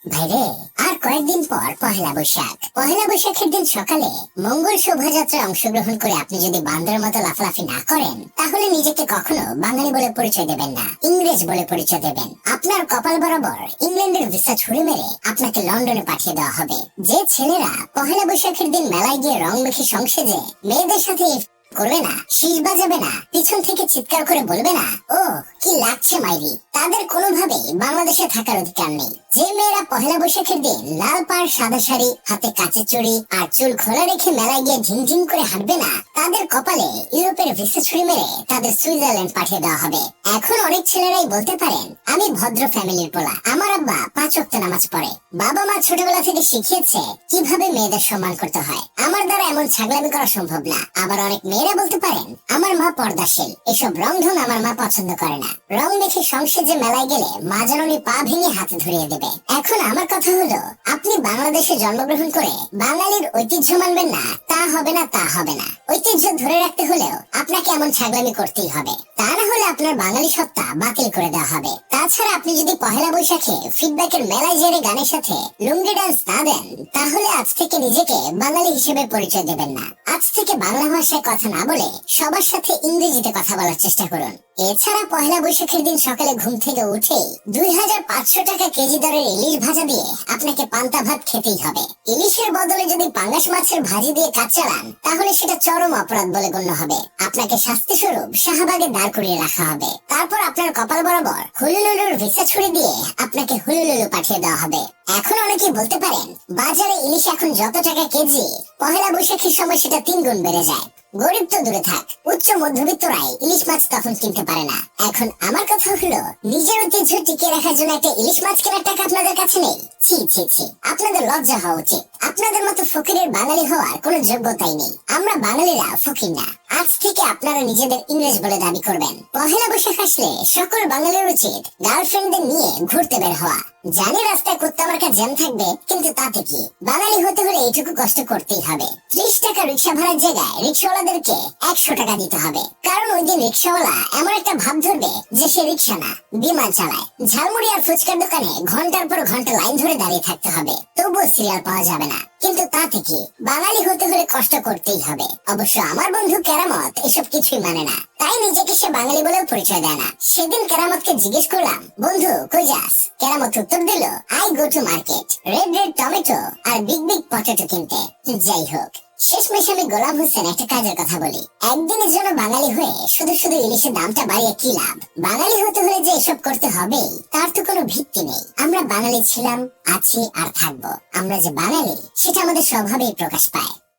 ভাইরে, আর কয়েকদিন পর পহেলা বৈশাখ। পহেলা বৈশাখের দিন সকালে মঙ্গল শোভাযাত্রায় অংশগ্রহণ করে আপনি যদি বান্দর মতো লাফালাফি না করেন, তাহলে নিজেকে কখনো বাঙালি বলে পরিচয় দেবেন না, ইংরেজ বলে পরিচয় দেবেন। আপনার কপাল বরাবর ইংল্যান্ডের ভিসা ছুড়ে মেরে আপনাকে লন্ডনে পাঠিয়ে দেওয়া হবে। যে ছেলেরা পহেলা বৈশাখের দিন মেলায় গিয়ে রং মেখে সংসেজে মেয়েদের সাথে করবে না, শীষ বাজাবে না, পিছন থেকে চিৎকার করে বলবে না, ও কি লাগছে মাইরি, তাদের কোনোভাবেই বাংলাদেশে থাকার অধিকার নেই। যে মেয়েরা পহেলা বৈশাখের দিন লাল পাড় সাদা শাড়ি, হাতে কাঁচের চুড়ি আর চুল খোলা রেখে মেলায় গিয়ে ঝিমঝিম করে হাঁটবে না, তাদের কপালে ইউরোপের ভিসা ছুঁড়ে মেরে তাদের সুইজারল্যান্ড পাঠিয়ে দেওয়া হবে। এখন অনেক ছেলেরাই বলতে পারেন, আমি ভদ্র ফ্যামিলির পোলা, আমার আব্বা 5 ওয়াক্ত নামাজ পড়ে, বাবা মা ছোটবেলা থেকে শিখিয়েছে কিভাবে মেয়েদের সম্মান করতে হয়, আমার দ্বারা এমন ছাগলামি করা সম্ভব না। আবার অনেক মেয়েরা বলতে পারেন, আমার মা পর্দাশীল, এসব রং ঢং আমার মা পছন্দ করে না, রং মেখে সংসেজে মেলায় গেলে মা জননী পা ভেঙে হাতে ধরিয়ে দেবে। এখন আমার কথা হলো, আপনি বাংলাদেশে জন্মগ্রহণ করে বাঙালির ঐতিহ্য মানবেন না, তা হবে না, তা হবে না। ঐতিহ্য ধরে রাখতে হলেও আপনাকে এমন ছাগলামি করতেই হবে, তা না হলে আপনার বাঙালি সত্তা বাতিল করে দেওয়া হবে। তাছাড়া আপনি যদি পহেলা বৈশাখে ফিডব্যাকের মেলায় জেরে গানের সাথে লুঙ্গি ডান্স না দেন, তাহলে আজ থেকে নিজেকে বাঙালি হিসেবে পরিচয় দেবেন না। আজ থেকে বাংলা ভাষায় কথা না বলে সবার সাথে ইংরেজিতে কথা বলার চেষ্টা করুন। এছাড়া পহেলা বৈশাখের দিন সকালে ঘুম থেকে উঠেই 2500 টাকা কেজি দরের ইলিশ ভাজা দিয়ে আপনাকে পান্তা ভাত খেতেই হবে। ইলিশের বদলে যদি পাঙ্গাস মাছের ভাজি দিয়ে কাজ চালান, তাহলে সেটা চরম অপরাধ বলে গণ্য হবে। আপনাকে শাস্তি স্বরূপ শাহবাগে দাঁড় করিয়ে রাখা হবে। তারপর আপনার কপাল বরাবর হুলুলুলুর ভিসা ছুড়ে দিয়ে আপনাকে হুলুলুলু পাঠিয়ে দেওয়া হবে। এখন অনেকে বলতে পারেন, বাজারে ইলিশ এখন যত টাকা কেজি, পহেলা বৈশাখের সময় সেটা 3 গুণ বেড়ে যায়। গরিব তো দূরে থাক, উচ্চ মধ্যবিত্তরাই ইলিশ মাছ তখন কিনতে পারে না। এখন আমার কথা হলো, নিজের ঐতিহ্য টিকিয়ে রাখার জন্য একটা ইলিশ মাছ কেনার টাকা আপনাদের কাছে নেই? ছি ছি ছি, আপনাদের লজ্জা হওয়া উচিত। আপনাদের মতো ফকিরের বাঙালি হওয়ার কোনো যোগ্যতাই নেই। আমরা বাঙালিরা ফকির না। আজ থেকে আপনারা নিজেদের ইংরেজ বলে দাবি করবেন। পহেলা বৈশাখ আসলে সকল বাঙালির উচিত গার্লফ্রেন্ডদের নিয়ে ঘুরতে বের হওয়া। জানি রাস্তায় কুত্তা মার্কা জ্যাম থাকবে, কিন্তু তাতে কি, বাঙালি হতে হলে এইটুকু কষ্ট করতেই হবে। 30 টাকা রিক্সা ভাড়ার জায়গায় রিক্সাওয়ালাদেরকে 100 টাকা দিতে হবে। কারণ ওই দিন রিক্সাওয়ালা এমন একটা ভাব ধরবে যে সে রিক্সা না, বিমান চালায়। ঝালমুড়ি আর ফুচকার দোকানে ঘন্টার পর ঘন্টা লাইন ধরে দাঁড়িয়ে থাকতে হবে, তবুও সিরিয়াল পাওয়া যাবে না। কিন্তু তাতে কি, বাঙালি হতে হলে কষ্ট করতেই হবে। অবশ্য আমার বন্ধু কেরামত এসব কিছুই মানে না, তাই নিজেকে সে বাঙালি বলেও পরিচয় দেয় না। সেদিন কেরামতকে জিজ্ঞেস করলাম, বন্ধু কই যাস? কেরামত উত্তর দিল, I go to market, red tomato আর বিগ বিগ পটেটো কিনতে। যাই হোক, শেষমেশ আমি গোলাম হোসেন একটা কাজের কথা বলি। একদিনের জন্য বাঙালি হয়ে শুধু শুধু ইলিশের দামটা বাড়িয়ে কি লাভ? বাঙালি হতে হলে যে এসব করতে হবেই, তার তো কোনো ভিত্তি নেই। আমরা বাঙালি ছিলাম, আছি আর থাকবো। আমরা যে বাঙালি, সেটা আমাদের স্বভাবেই প্রকাশ পায়।